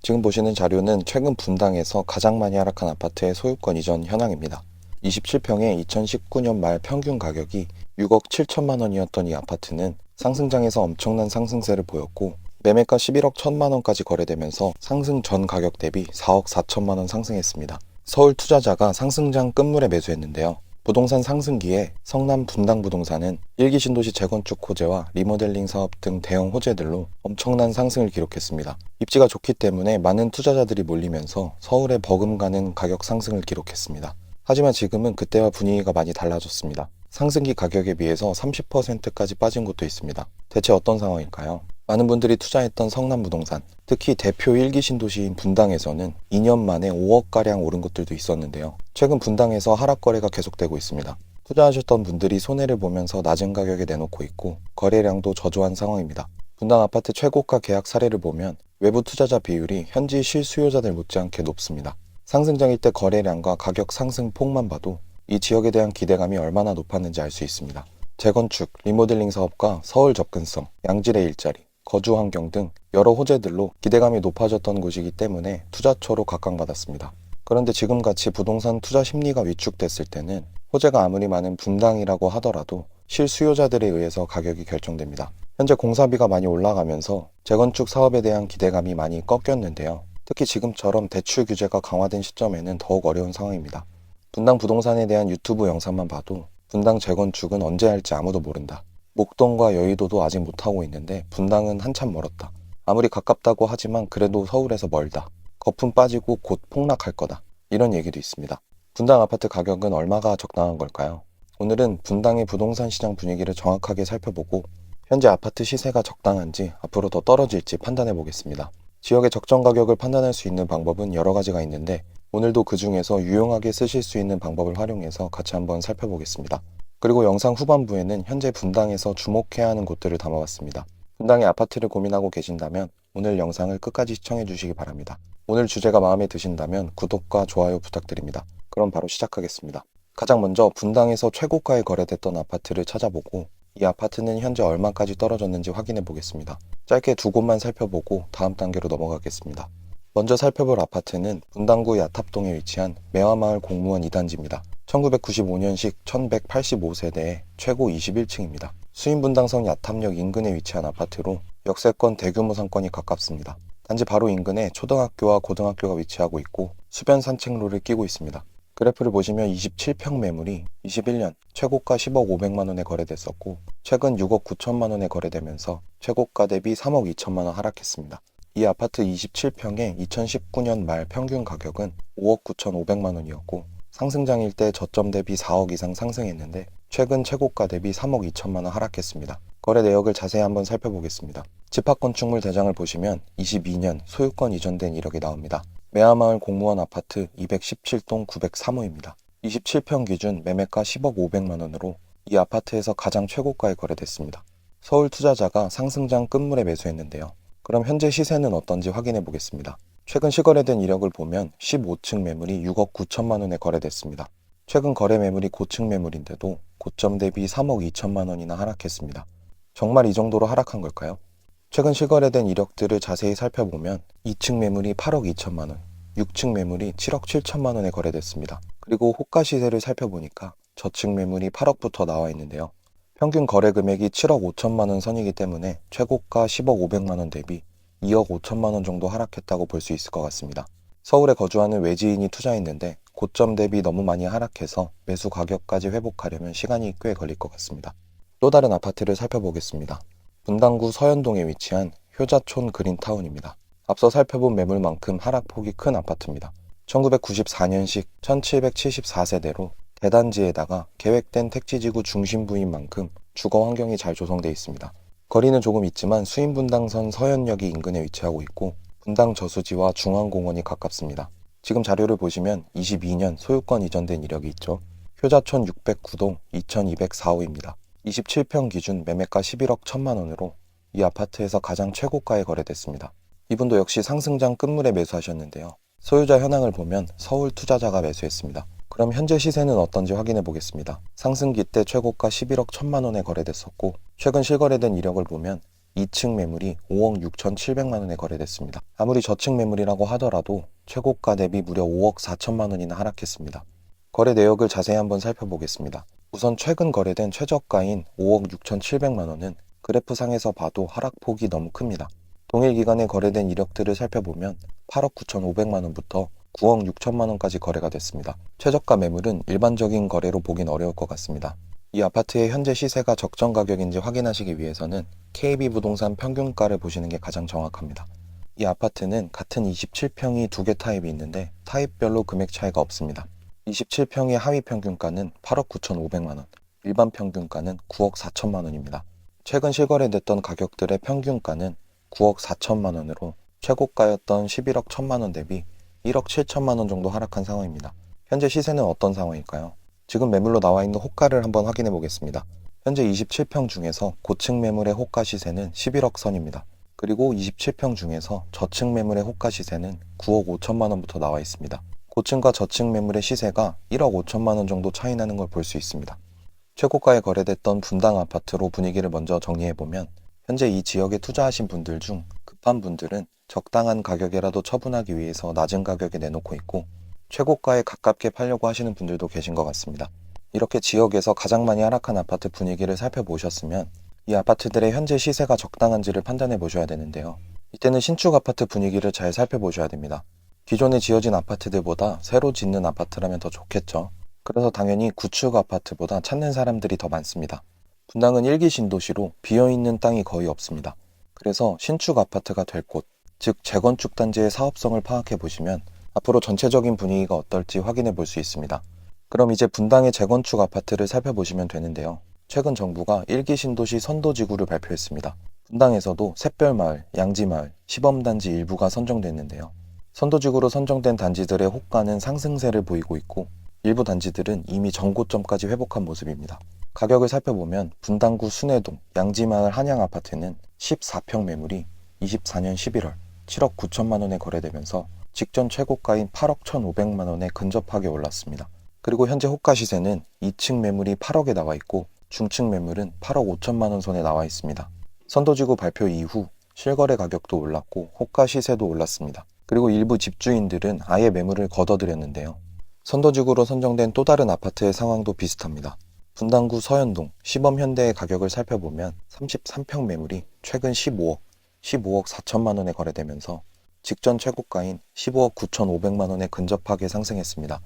지금 보시는 자료는 최근 분당에서 가장 많이 하락한 아파트의 소유권 이전 현황입니다. 27평의 2019년 말 평균 가격이 6억 7천만 원이었던 이 아파트는 상승장에서 엄청난 상승세를 보였고 매매가 11억 1천만 원까지 거래되면서 상승 전 가격 대비 4억 4천만 원 상승했습니다. 서울 투자자가 상승장 끝물에 매수했는데요. 부동산 상승기에 성남 분당부동산은 1기 신도시 재건축 호재와 리모델링 사업 등 대형 호재들로 엄청난 상승을 기록했습니다. 입지가 좋기 때문에 많은 투자자들이 몰리면서 서울에 버금가는 가격 상승을 기록했습니다. 하지만 지금은 그때와 분위기가 많이 달라졌습니다. 상승기 가격에 비해서 30%까지 빠진 곳도 있습니다. 대체 어떤 상황일까요? 많은 분들이 투자했던 성남부동산, 특히 대표 1기 신도시인 분당에서는 2년 만에 5억가량 오른 곳들도 있었는데요. 최근 분당에서 하락 거래가 계속되고 있습니다. 투자하셨던 분들이 손해를 보면서 낮은 가격에 내놓고 있고 거래량도 저조한 상황입니다. 분당 아파트 최고가 계약 사례를 보면 외부 투자자 비율이 현지 실수요자들 못지않게 높습니다. 상승장일 때 거래량과 가격 상승 폭만 봐도 이 지역에 대한 기대감이 얼마나 높았는지 알 수 있습니다. 재건축, 리모델링 사업과 서울 접근성, 양질의 일자리, 거주 환경 등 여러 호재들로 기대감이 높아졌던 곳이기 때문에 투자처로 각광받았습니다. 그런데 지금같이 부동산 투자 심리가 위축됐을 때는 호재가 아무리 많은 분당이라고 하더라도 실수요자들에 의해서 가격이 결정됩니다. 현재 공사비가 많이 올라가면서 재건축 사업에 대한 기대감이 많이 꺾였는데요. 특히 지금처럼 대출 규제가 강화된 시점에는 더욱 어려운 상황입니다. 분당 부동산에 대한 유튜브 영상만 봐도 분당 재건축은 언제 할지 아무도 모른다. 목동과 여의도도 아직 못하고 있는데 분당은 한참 멀었다. 아무리 가깝다고 하지만 그래도 서울에서 멀다. 거품 빠지고 곧 폭락할 거다. 이런 얘기도 있습니다. 분당 아파트 가격은 얼마가 적당한 걸까요? 오늘은 분당의 부동산 시장 분위기를 정확하게 살펴보고 현재 아파트 시세가 적당한지 앞으로 더 떨어질지 판단해 보겠습니다. 지역의 적정 가격을 판단할 수 있는 방법은 여러 가지가 있는데 오늘도 그 중에서 유용하게 쓰실 수 있는 방법을 활용해서 같이 한번 살펴보겠습니다. 그리고 영상 후반부에는 현재 분당에서 주목해야 하는 곳들을 담아봤습니다. 분당의 아파트를 고민하고 계신다면 오늘 영상을 끝까지 시청해 주시기 바랍니다. 오늘 주제가 마음에 드신다면 구독과 좋아요 부탁드립니다. 그럼 바로 시작하겠습니다. 가장 먼저 분당에서 최고가에 거래됐던 아파트를 찾아보고 이 아파트는 현재 얼마까지 떨어졌는지 확인해 보겠습니다. 짧게 두 곳만 살펴보고 다음 단계로 넘어가겠습니다. 먼저 살펴볼 아파트는 분당구 야탑동에 위치한 매화마을 공무원 2단지입니다. 1995년식 1185세대의 최고 21층입니다. 수인분당선 야탑역 인근에 위치한 아파트로 역세권 대규모 상권이 가깝습니다. 단지 바로 인근에 초등학교와 고등학교가 위치하고 있고 수변 산책로를 끼고 있습니다. 그래프를 보시면 27평 매물이 21년 최고가 10억 500만 원에 거래됐었고 최근 6억 9천만 원에 거래되면서 최고가 대비 3억 2천만 원 하락했습니다. 이 아파트 27평의 2019년 말 평균 가격은 5억 9천5백만 원이었고 상승장일 때 저점 대비 4억 이상 상승했는데 최근 최고가 대비 3억 2천만 원 하락했습니다. 거래 내역을 자세히 한번 살펴보겠습니다. 집합건축물 대장을 보시면 22년 소유권 이전된 이력이 나옵니다. 매화마을 공무원 아파트 217동 903호입니다. 27평 기준 매매가 10억 5백만 원으로 이 아파트에서 가장 최고가에 거래됐습니다. 서울 투자자가 상승장 끝물에 매수했는데요. 그럼 현재 시세는 어떤지 확인해 보겠습니다. 최근 시거래된 이력을 보면 15층 매물이 6억 9천만 원에 거래됐습니다. 최근 거래 매물이 고층 매물인데도 고점 대비 3억 2천만 원이나 하락했습니다. 정말 이 정도로 하락한 걸까요? 최근 시거래된 이력들을 자세히 살펴보면 2층 매물이 8억 2천만 원, 6층 매물이 7억 7천만 원에 거래됐습니다. 그리고 호가 시세를 살펴보니까 저층 매물이 8억부터 나와 있는데요. 평균 거래 금액이 7억 5천만 원 선이기 때문에 최고가 10억 5백만 원 대비 2억 5천만 원 정도 하락했다고 볼 수 있을 것 같습니다. 서울에 거주하는 외지인이 투자했는데 고점 대비 너무 많이 하락해서 매수 가격까지 회복하려면 시간이 꽤 걸릴 것 같습니다. 또 다른 아파트를 살펴보겠습니다. 분당구 서현동에 위치한 효자촌 그린타운입니다. 앞서 살펴본 매물만큼 하락폭이 큰 아파트입니다. 1994년식 1774세대로 대단지에다가 계획된 택지지구 중심부인 만큼 주거 환경이 잘 조성되어 있습니다. 거리는 조금 있지만 수인분당선 서현역이 인근에 위치하고 있고 분당 저수지와 중앙공원이 가깝습니다. 지금 자료를 보시면 22년 소유권 이전된 이력이 있죠. 효자촌 609동 2204호입니다. 27평 기준 매매가 11억 1천만 원으로 이 아파트에서 가장 최고가에 거래됐습니다. 이분도 역시 상승장 끝물에 매수하셨는데요. 소유자 현황을 보면 서울 투자자가 매수했습니다. 그럼 현재 시세는 어떤지 확인해 보겠습니다. 상승기 때 최고가 11억 1천만 원에 거래됐었고 최근 실거래된 이력을 보면 2층 매물이 5억 6,700만 원에 거래됐습니다. 아무리 저층 매물이라고 하더라도 최고가 대비 무려 5억 4천만 원이나 하락했습니다. 거래 내역을 자세히 한번 살펴보겠습니다. 우선 최근 거래된 최저가인 5억 6,700만 원은 그래프상에서 봐도 하락폭이 너무 큽니다. 동일 기간에 거래된 이력들을 살펴보면 8억 9,500만 원부터 9억 6천만 원까지 거래가 됐습니다. 최저가 매물은 일반적인 거래로 보긴 어려울 것 같습니다. 이 아파트의 현재 시세가 적정 가격인지 확인하시기 위해서는 KB부동산 평균가를 보시는 게 가장 정확합니다. 이 아파트는 같은 27평이 두 개 타입이 있는데 타입별로 금액 차이가 없습니다. 27평의 하위 평균가는 8억 9,500만 원, 일반 평균가는 9억 4천만 원입니다. 최근 실거래됐던 가격들의 평균가는 9억 4천만 원으로 최고가였던 11억 1천만 원 대비 1억 7천만 원 정도 하락한 상황입니다. 현재 시세는 어떤 상황일까요? 지금 매물로 나와 있는 호가를 한번 확인해 보겠습니다. 현재 27평 중에서 고층 매물의 호가 시세는 11억 선입니다. 그리고 27평 중에서 저층 매물의 호가 시세는 9억 5천만 원부터 나와 있습니다. 고층과 저층 매물의 시세가 1억 5천만 원 정도 차이 나는 걸 볼 수 있습니다. 최고가에 거래됐던 분당 아파트로 분위기를 먼저 정리해보면 현재 이 지역에 투자하신 분들 중 급한 분들은 적당한 가격이라도 처분하기 위해서 낮은 가격에 내놓고 있고 최고가에 가깝게 팔려고 하시는 분들도 계신 것 같습니다. 이렇게 지역에서 가장 많이 하락한 아파트 분위기를 살펴보셨으면 이 아파트들의 현재 시세가 적당한지를 판단해 보셔야 되는데요. 이때는 신축 아파트 분위기를 잘 살펴보셔야 됩니다. 기존에 지어진 아파트들보다 새로 짓는 아파트라면 더 좋겠죠. 그래서 당연히 구축 아파트보다 찾는 사람들이 더 많습니다. 분당은 1기 신도시로 비어있는 땅이 거의 없습니다. 그래서 신축 아파트가 될 곳, 즉 재건축 단지의 사업성을 파악해 보시면 앞으로 전체적인 분위기가 어떨지 확인해 볼 수 있습니다. 그럼 이제 분당의 재건축 아파트를 살펴보시면 되는데요. 최근 정부가 1기 신도시 선도지구를 발표했습니다. 분당에서도 샛별마을, 양지마을, 시범단지 일부가 선정됐는데요. 선도지구로 선정된 단지들의 호가는 상승세를 보이고 있고 일부 단지들은 이미 전고점까지 회복한 모습입니다. 가격을 살펴보면 분당구 순회동, 양지마을 한양아파트는 14평 매물이 24년 11월 7억 9천만 원에 거래되면서 직전 최고가인 8억 1,500만 원에 근접하게 올랐습니다. 그리고 현재 호가 시세는 2층 매물이 8억에 나와 있고 중층 매물은 8억 5천만 원 선에 나와 있습니다. 선도지구 발표 이후 실거래 가격도 올랐고 호가 시세도 올랐습니다. 그리고 일부 집주인들은 아예 매물을 걷어들였는데요. 선도지구로 선정된 또 다른 아파트의 상황도 비슷합니다. 분당구 서현동, 시범현대의 가격을 살펴보면 33평 매물이 최근 15억 4천만 원에 거래되면서 직전 최고가인 15억 9,500만 원에 근접하게 상승했습니다.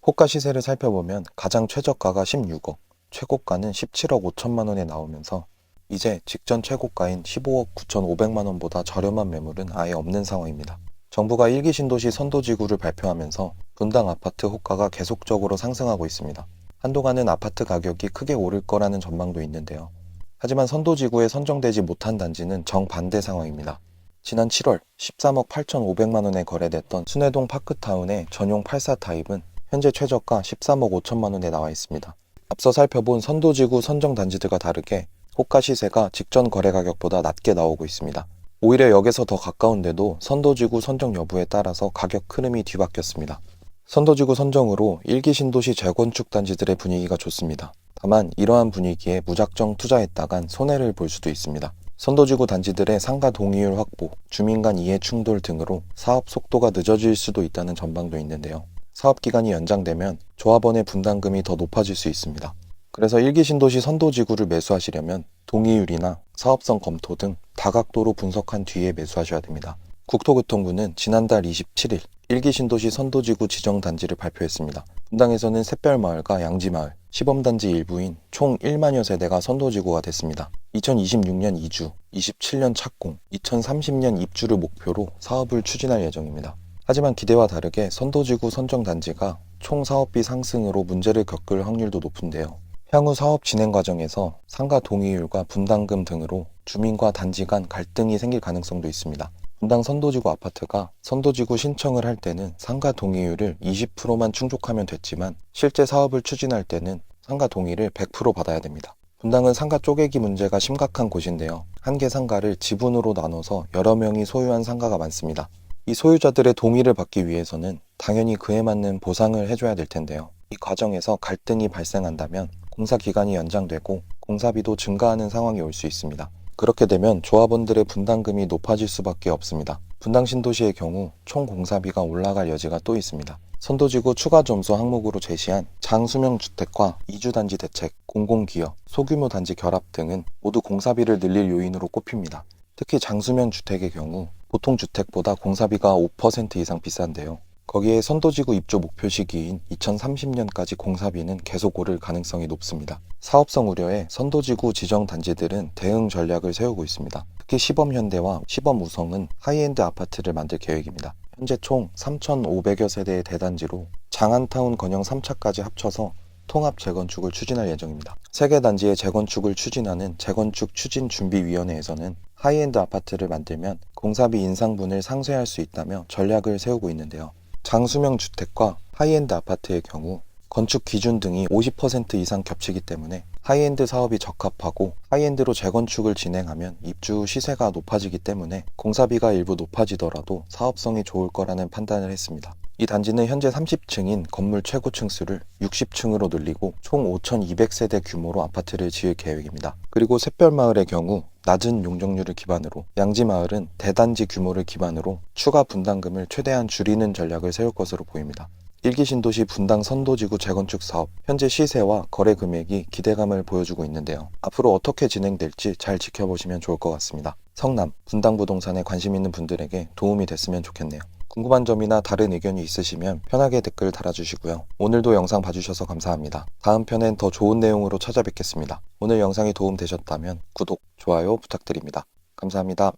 호가 시세를 살펴보면 가장 최저가가 16억, 최고가는 17억 5천만 원에 나오면서 이제 직전 최고가인 15억 9,500만 원보다 저렴한 매물은 아예 없는 상황입니다. 정부가 1기 신도시 선도지구를 발표하면서 분당 아파트 호가가 계속적으로 상승하고 있습니다. 한동안은 아파트 가격이 크게 오를 거라는 전망도 있는데요. 하지만 선도지구에 선정되지 못한 단지는 정반대 상황입니다. 지난 7월 13억 8,500만 원에 거래됐던 순회동 파크타운의 전용 84 타입은 현재 최저가 13억 5천만 원에 나와 있습니다. 앞서 살펴본 선도지구 선정 단지들과 다르게 호가 시세가 직전 거래 가격보다 낮게 나오고 있습니다. 오히려 역에서 더 가까운데도 선도지구 선정 여부에 따라서 가격 흐름이 뒤바뀌었습니다. 선도지구 선정으로 1기 신도시 재건축 단지들의 분위기가 좋습니다. 다만 이러한 분위기에 무작정 투자했다간 손해를 볼 수도 있습니다. 선도지구 단지들의 상가 동의율 확보, 주민 간 이해 충돌 등으로 사업 속도가 늦어질 수도 있다는 전망도 있는데요. 사업 기간이 연장되면 조합원의 분담금이 더 높아질 수 있습니다. 그래서 1기 신도시 선도지구를 매수하시려면 동의율이나 사업성 검토 등 다각도로 분석한 뒤에 매수하셔야 됩니다. 국토교통부는 지난달 27일 1기 신도시 선도지구 지정 단지를 발표했습니다. 분당에서는 샛별마을과 양지마을, 시범단지 일부인 총 1만여 세대가 선도지구가 됐습니다. 2026년 이주, 27년 착공, 2030년 입주를 목표로 사업을 추진할 예정입니다. 하지만 기대와 다르게 선도지구 선정 단지가 총 사업비 상승으로 문제를 겪을 확률도 높은데요. 향후 사업 진행 과정에서 상가 동의율과 분담금 등으로 주민과 단지 간 갈등이 생길 가능성도 있습니다. 분당 선도지구 아파트가 선도지구 신청을 할 때는 상가 동의율을 20%만 충족하면 됐지만 실제 사업을 추진할 때는 상가 동의를 100% 받아야 됩니다. 분당은 상가 쪼개기 문제가 심각한 곳인데요. 한 개 상가를 지분으로 나눠서 여러 명이 소유한 상가가 많습니다. 이 소유자들의 동의를 받기 위해서는 당연히 그에 맞는 보상을 해줘야 될 텐데요. 이 과정에서 갈등이 발생한다면 공사 기간이 연장되고 공사비도 증가하는 상황이 올 수 있습니다. 그렇게 되면 조합원들의 분담금이 높아질 수밖에 없습니다. 분당 신도시의 경우 총 공사비가 올라갈 여지가 또 있습니다. 선도지구 추가 점수 항목으로 제시한 장수명 주택과 이주단지 대책, 공공기여, 소규모 단지 결합 등은 모두 공사비를 늘릴 요인으로 꼽힙니다. 특히 장수명 주택의 경우 보통 주택보다 공사비가 5% 이상 비싼데요. 거기에 선도지구 입주 목표 시기인 2030년까지 공사비는 계속 오를 가능성이 높습니다. 사업성 우려에 선도지구 지정 단지들은 대응 전략을 세우고 있습니다. 특히 시범현대와 시범우성은 하이엔드 아파트를 만들 계획입니다. 현재 총 3,500여 세대의 대단지로 장안타운 건영 3차까지 합쳐서 통합 재건축을 추진할 예정입니다. 3개 단지의 재건축을 추진하는 재건축 추진준비위원회에서는 하이엔드 아파트를 만들면 공사비 인상분을 상쇄할 수 있다며 전략을 세우고 있는데요. 장수명 주택과 하이엔드 아파트의 경우 건축 기준 등이 50% 이상 겹치기 때문에 하이엔드 사업이 적합하고 하이엔드로 재건축을 진행하면 입주 시세가 높아지기 때문에 공사비가 일부 높아지더라도 사업성이 좋을 거라는 판단을 했습니다. 이 단지는 현재 30층인 건물 최고층 수를 60층으로 늘리고 총 5,200세대 규모로 아파트를 지을 계획입니다. 그리고 샛별마을의 경우 낮은 용적률을 기반으로, 양지마을은 대단지 규모를 기반으로 추가 분담금을 최대한 줄이는 전략을 세울 것으로 보입니다. 1기 신도시 분당 선도지구 재건축 사업, 현재 시세와 거래 금액이 기대감을 보여주고 있는데요. 앞으로 어떻게 진행될지 잘 지켜보시면 좋을 것 같습니다. 성남, 분당 부동산에 관심 있는 분들에게 도움이 됐으면 좋겠네요. 궁금한 점이나 다른 의견이 있으시면 편하게 댓글 달아주시고요. 오늘도 영상 봐주셔서 감사합니다. 다음 편엔 더 좋은 내용으로 찾아뵙겠습니다. 오늘 영상이 도움되셨다면 구독, 좋아요 부탁드립니다. 감사합니다.